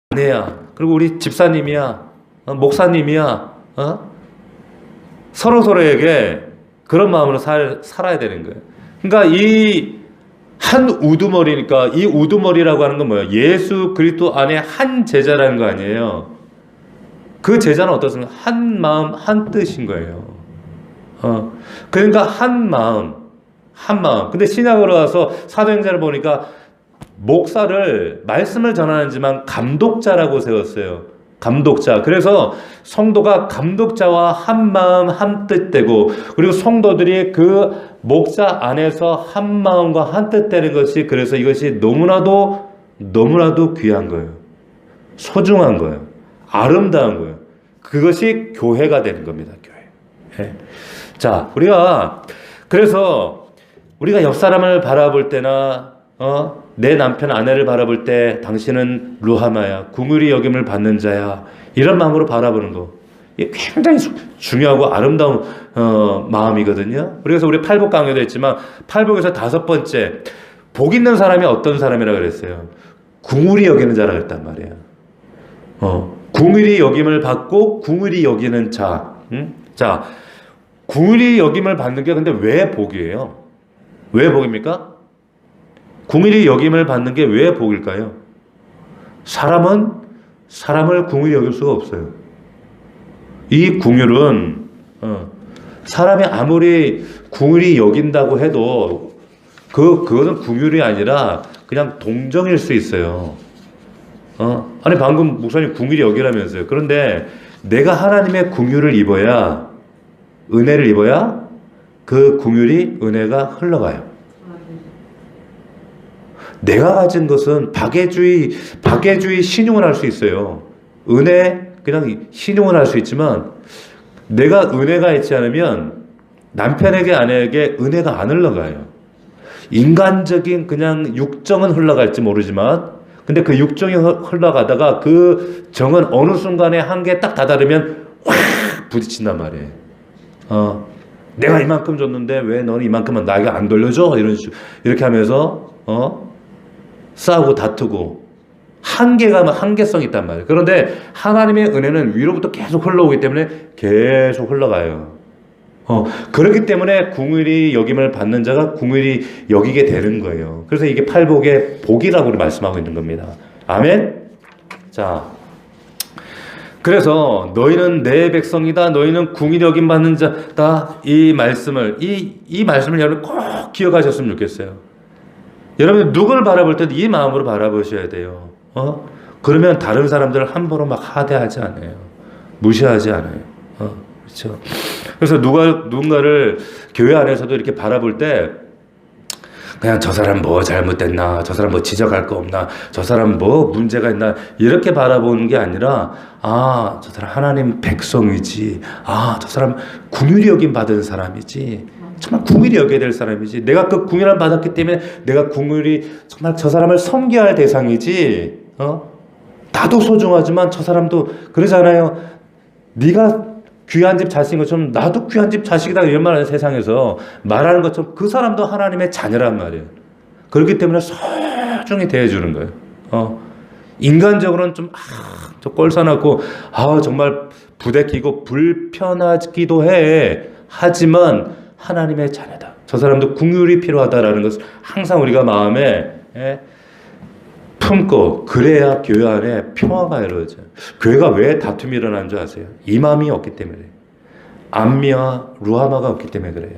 [SPEAKER 1] 아내야. 그리고 우리 집사님이야. 목사님이야. 서로에게 그런 마음으로 살아야 되는 거예요. 그러니까 이 한 우두머리니까 이 우두머리라고 하는 건 뭐예요? 예수 그리스도 안에 한 제자라는 거 아니에요. 그 제자는 어떻습니까? 한 마음 한 뜻인 거예요. 그러니까 한 마음. 근데 신약으로 와서 사도행전을 보니까 목사를 말씀을 전하는지만 감독자라고 세웠어요. 감독자. 그래서 성도가 감독자와 한 마음 한 뜻 되고 그리고 성도들이 그 목자 안에서 한 마음과 한 뜻 되는 것이 그래서 이것이 너무나도 귀한 거예요. 소중한 거예요. 아름다운 거예요. 그것이 교회가 되는 겁니다. 교회. 네. 자, 그래서 우리가 옆 사람을 바라볼 때나 내 남편 아내를 바라볼 때 당신은 루하마야. 긍휼히 여김을 받는 자야. 이런 마음으로 바라보는 거. 이게 굉장히 중요하고 아름다운 마음이거든요. 그래서 우리 팔복 강의도 했지만 팔복에서 5번째 복 있는 사람이 어떤 사람이라 그랬어요? 궁휼히 여기는 자라 그랬단 말이에요. 궁휼히 여김을 받고 궁휼히 여기는 자. 자, 궁휼히 여김을 받는 게 근데 왜 복이에요? 왜 복입니까? 궁휼히 여김을 받는 게 왜 복일까요? 사람은 사람을 궁휼히 여길 수가 없어요. 이 궁휼은 사람이 아무리 궁휼히 여긴다고 해도 그것은 궁휼이 아니라 그냥 동정일 수 있어요. 아니 방금 목사님 궁휼히 여기라면서요. 그런데 내가 하나님의 궁휼을 입어야, 은혜를 입어야 그 궁휼이, 은혜가 흘러가요. 내가 가진 것은 박애주의 신용을 할 수 있어요. 은혜 그냥 신용을 할 수 있지만 내가 은혜가 있지 않으면 남편에게 아내에게 은혜가 안 흘러가요. 인간적인 그냥 육정은 흘러갈지 모르지만 근데 그 육정이 흘러가다가 그 정은 어느 순간에 한계에 딱 다다르면 확 부딪힌단 말이에요. 내가 이만큼 줬는데 왜 너는 이만큼만 나에게 안 돌려줘? 이렇게 하면서 싸우고 다투고 한계성이 있단 말이에요. 그런데 하나님의 은혜는 위로부터 계속 흘러오기 때문에 계속 흘러가요. 그렇기 때문에 궁휼히 여김을 받는 자가 궁휼히 여기게 되는 거예요. 그래서 이게 팔복의 복이라고 말씀하고 있는 겁니다. 아멘? 자, 그래서 너희는 내 백성이다. 너희는 궁휼히 여김 받는 자다. 이 말씀을 여러분 꼭 기억하셨으면 좋겠어요. 여러분 누구를 바라볼 때도 이 마음으로 바라보셔야 돼요. 그러면 다른 사람들을 함부로 막 하대하지 않아요. 무시하지 않아요. 그렇죠. 그래서 누군가를 교회 안에서도 이렇게 바라볼 때 그냥 저 사람 뭐 잘못됐나, 저 사람 뭐 지적할 거 없나, 저 사람 뭐 문제가 있나 이렇게 바라보는 게 아니라 저 사람 하나님 백성이지, 저 사람 궁휼히 여김 받은 사람이지, 정말 궁휼히 여겨야 될 사람이지, 내가 그 궁휼을 받았기 때문에 내가 궁휼히 정말 저 사람을 섬겨야 할 대상이지. 나도 소중하지만 저 사람도 그러잖아요. 네가 귀한 집 자식인 것처럼 나도 귀한 집 자식이다 이런 말을 세상에서 말하는 것처럼 그 사람도 하나님의 자녀란 말이에요. 그렇기 때문에 소중히 대해주는 거예요. 인간적으로는 좀 꼴사납고 정말 부대끼고 불편하기도 해. 하지만 하나님의 자녀다. 저 사람도 궁휼이 필요하다라는 것을 항상 우리가 마음에 품고 그래야 교회 안에 평화가 이루어져요. 교회가 왜 다툼이 일어나는 줄 아세요? 이맘이 없기 때문에. 암미와 루하마가 없기 때문에 그래요.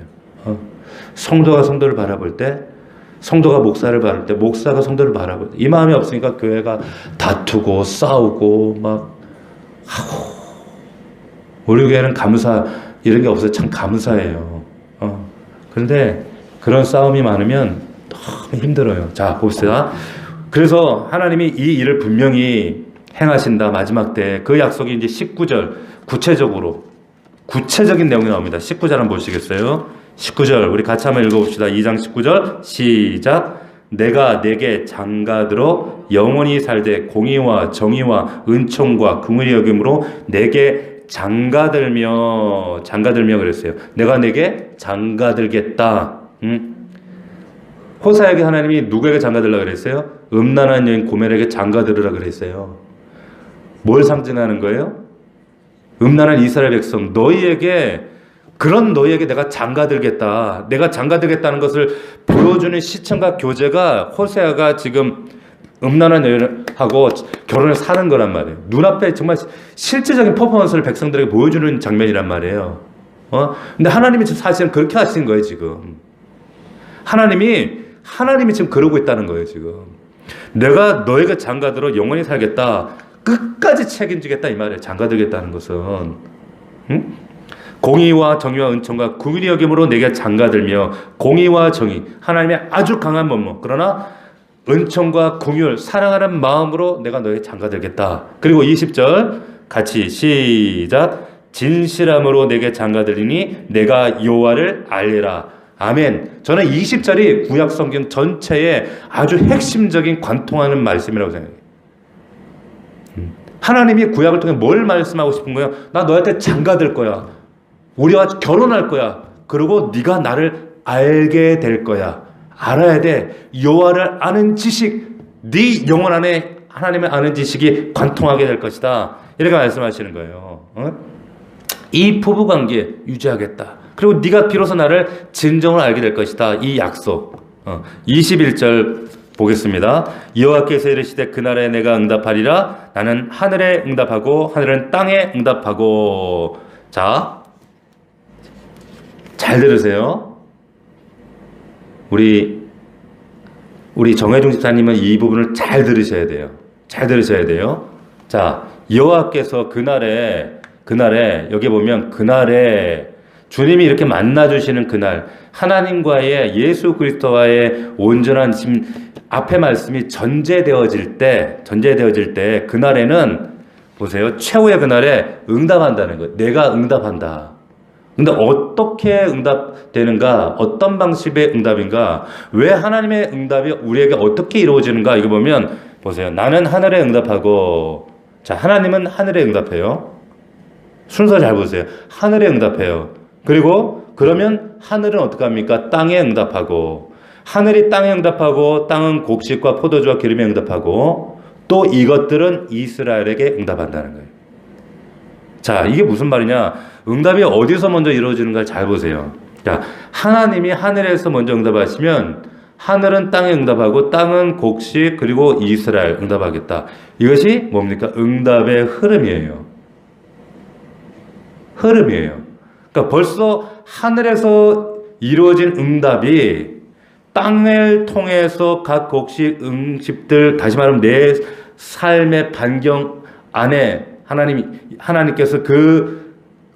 [SPEAKER 1] 성도가 성도를 바라볼 때, 성도가 목사를 바라볼 때, 목사가 성도를 바라볼 때, 이 마음이 없으니까 교회가 다투고 싸우고 막 하고. 우리 교회는 이런 게 없어서 참 감사해요. 그런데 그런 싸움이 많으면 너무 힘들어요. 자, 봅시다. 그래서 하나님이 이 일을 분명히 행하신다. 마지막 때 그 약속이 이제 19절 구체적인 내용이 나옵니다. 19절 한번 보시겠어요? 19절 우리 같이 한번 읽어봅시다. 2장 19절 시작. 내가 내게 장가들어 영원히 살되 공의와 정의와 은총과 긍휼히 여김으로 내게 장가들며 그랬어요. 내가 내게 장가들겠다. 호사에게 하나님이 누구에게 장가들라 그랬어요? 음란한 여인 고멜에게 장가들으라 그랬어요. 뭘 상징하는 거예요? 음란한 이스라엘 백성 너희에게 내가 장가들겠다. 내가 장가들겠다는 것을 보여주는 시청과 교제가 호세아가 지금 음란한 여인하고 결혼을 사는 거란 말이에요. 눈앞에 정말 실제적인 퍼포먼스를 백성들에게 보여주는 장면이란 말이에요. 근데 하나님이 지금 사실은 그렇게 하시는 거예요, 지금. 하나님이 지금 그러고 있다는 거예요, 지금. 내가 너희가 장가들어 영원히 살겠다. 끝까지 책임지겠다 이 말이에요. 장가들겠다는 것은. 공의와 정의와 은총과 긍휼히 여김으로 내게 장가들며 공의와 정의 하나님의 아주 강한 면모 그러나 은총과 긍휼 사랑하는 마음으로 내가 너희 장가들겠다. 그리고 20절 같이 시작. 진실함으로 내게 장가들리니 내가 여호와를 알리라. 아멘. 저는 20절이 구약 성경 전체에 아주 핵심적인 관통하는 말씀이라고 생각해요. 하나님이 구약을 통해 뭘 말씀하고 싶은 거예요? 나 너한테 장가들 거야. 우리와 결혼할 거야. 그리고 네가 나를 알게 될 거야. 알아야 돼. 여호와를 아는 지식. 네 영혼 안에 하나님을 아는 지식이 관통하게 될 것이다. 이렇게 말씀하시는 거예요. 이 부부관계 유지하겠다. 그리고 네가 비로소 나를 진정을 알게 될 것이다. 이 약속. 21절 보겠습니다. 여호와께서 이르시되 그날에 내가 응답하리라. 나는 하늘에 응답하고 하늘은 땅에 응답하고. 자, 잘 들으세요. 우리 정혜중 집사님은 이 부분을 잘 들으셔야 돼요. 잘 들으셔야 돼요. 자, 여호와께서 그날에 여기 보면 그날에 주님이 이렇게 만나주시는 그날, 하나님과의 예수 그리스도와의 온전한 지금 앞에 말씀이 전제되어질 때 그날에는 보세요. 최후의 그날에 응답한다는 거예요. 내가 응답한다. 근데 어떻게 응답되는가? 어떤 방식의 응답인가? 왜 하나님의 응답이 우리에게 어떻게 이루어지는가? 이거 보면 보세요. 나는 하늘에 응답하고, 자, 하나님은 하늘에 응답해요. 순서 잘 보세요. 하늘에 응답해요. 그리고 그러면 하늘은 어떻게 합니까? 땅에 응답하고, 하늘이 땅에 응답하고, 땅은 곡식과 포도주와 기름에 응답하고, 또 이것들은 이스라엘에게 응답한다는 거예요. 자, 이게 무슨 말이냐? 응답이 어디서 먼저 이루어지는가 잘 보세요. 자, 하나님이 하늘에서 먼저 응답하시면 하늘은 땅에 응답하고 땅은 곡식 그리고 이스라엘 응답하겠다. 이것이 뭡니까? 응답의 흐름이에요. 그러니까 벌써 하늘에서 이루어진 응답이 땅을 통해서 각 곡식 응집들, 다시 말하면 내 삶의 반경 안에 하나님께서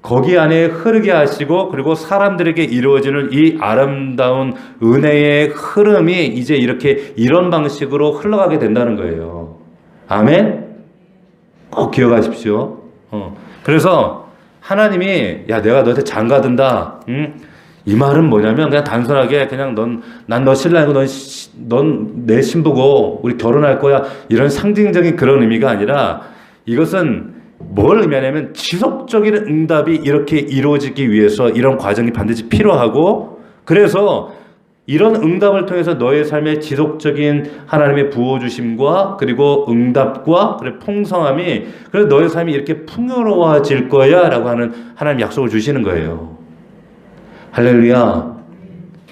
[SPEAKER 1] 거기 안에 흐르게 하시고, 그리고 사람들에게 이루어지는 이 아름다운 은혜의 흐름이 이제 이런 방식으로 흘러가게 된다는 거예요. 아멘? 꼭 기억하십시오. 그래서 하나님이, 야, 내가 너한테 장가든다. 이 말은 뭐냐면 그냥 단순하게 그냥 난 너 신랑이고 넌 내 신부고 우리 결혼할 거야. 이런 상징적인 그런 의미가 아니라, 이것은 뭘 의미하냐면 지속적인 응답이 이렇게 이루어지기 위해서 이런 과정이 반드시 필요하고, 그래서 이런 응답을 통해서 너의 삶에 지속적인 하나님의 부어주심과 그리고 응답과 그리고 풍성함이, 그래서 너의 삶이 이렇게 풍요로워질 거야 라고 하는 하나님 약속을 주시는 거예요. 할렐루야.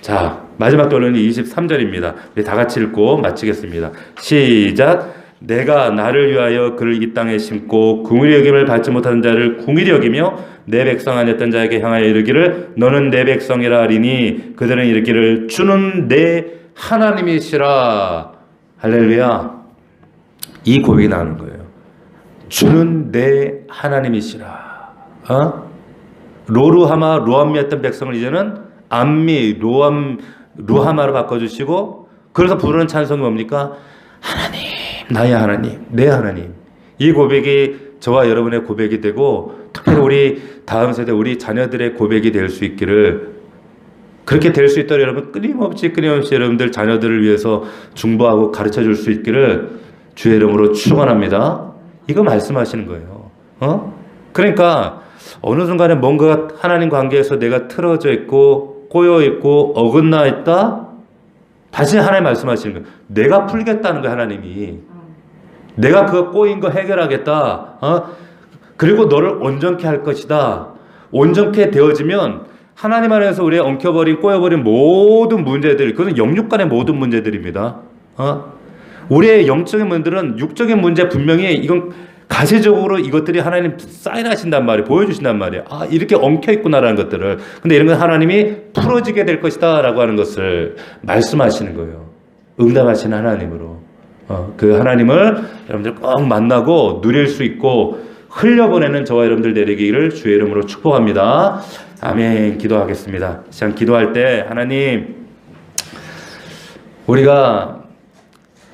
[SPEAKER 1] 자, 마지막 결론이 23절입니다. 우리 다 같이 읽고 마치겠습니다. 시작. 내가 나를 위하여 그를 이 땅에 심고 궁일이 여김을 받지 못하는 자를 궁일이 여기며 내 백성 아니었던 자에게 향하여 이르기를 너는 내 백성이라 하리니 그들은 이르기를 주는 내 하나님이시라. 할렐루야. 이 고백이 나오는 거예요. 주는 내 하나님이시라. 로함이었던 백성을 이제는 암미 루하마로 바꿔주시고, 그래서 부르는 찬송이 뭡니까? 하나님, 나의 하나님, 내 하나님. 이 고백이 저와 여러분의 고백이 되고, 특별히 우리 다음 세대, 우리 자녀들의 고백이 될 수 있기를, 그렇게 될 수 있도록 여러분 끊임없이 여러분들 자녀들을 위해서 중보하고 가르쳐 줄 수 있기를 주의 이름으로 축원합니다. 이거 말씀하시는 거예요. 그러니까 어느 순간에 뭔가 하나님 관계에서 내가 틀어져 있고 꼬여 있고 어긋나 있다, 다시 하나님 말씀하시는 거예요. 내가 풀겠다는 거예요. 하나님이 내가 그 꼬인 거 해결하겠다. 그리고 너를 온전케 할 것이다. 온전케 되어지면 하나님 안에서 우리의 엉켜버린 꼬여버린 모든 문제들, 그것은 영육 간의 모든 문제들입니다. 우리의 영적인 문제들은 육적인 문제 분명히 이건 가시적으로 이것들이 하나님 사인하신단 말이에요. 보여주신단 말이에요. 이렇게 엉켜있구나라는 것들을. 근데 이런 건 하나님이 풀어지게 될 것이다 라고 하는 것을 말씀하시는 거예요. 응답하시는 하나님으로. 그 하나님을 여러분들 꼭 만나고 누릴 수 있고 흘려보내는 저와 여러분들 되기를 주의 이름으로 축복합니다. 아멘. 기도하겠습니다. 시간 기도할 때 하나님, 우리가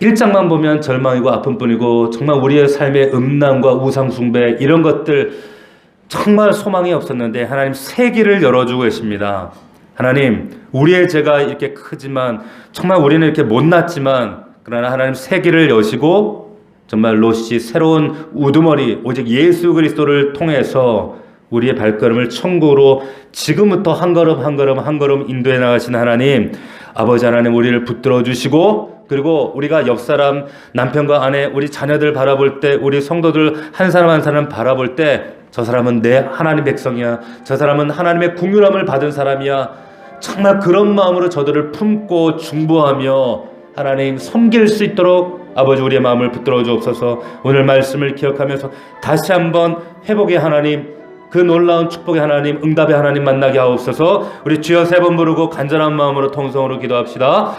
[SPEAKER 1] 1장만 보면 절망이고 아픔뿐이고 정말 우리의 삶의 음란과 우상숭배 이런 것들 정말 소망이 없었는데 하나님 새 길을 열어주고 계십니다. 하나님, 우리의 죄가 이렇게 크지만 정말 우리는 이렇게 못났지만 그러나 하나님 새 길을 여시고 정말 롯이 새로운 우두머리 오직 예수 그리스도를 통해서 우리의 발걸음을 천국으로 지금부터 한 걸음 한 걸음 한 걸음 인도해 나가신 하나님, 아버지 하나님, 우리를 붙들어 주시고 그리고 우리가 옆 사람, 남편과 아내, 우리 자녀들 바라볼 때, 우리 성도들 한 사람 한 사람 바라볼 때, 저 사람은 내 하나님 백성이야, 저 사람은 하나님의 긍휼함을 받은 사람이야, 정말 그런 마음으로 저들을 품고 중보하며 하나님 섬길 수 있도록 아버지 우리의 마음을 붙들어 주옵소서. 오늘 말씀을 기억하면서 다시 한번 회복의 하나님, 그 놀라운 축복의 하나님, 응답의 하나님 만나게 하옵소서. 우리 주여 세 번 부르고 간절한 마음으로 통성으로 기도합시다.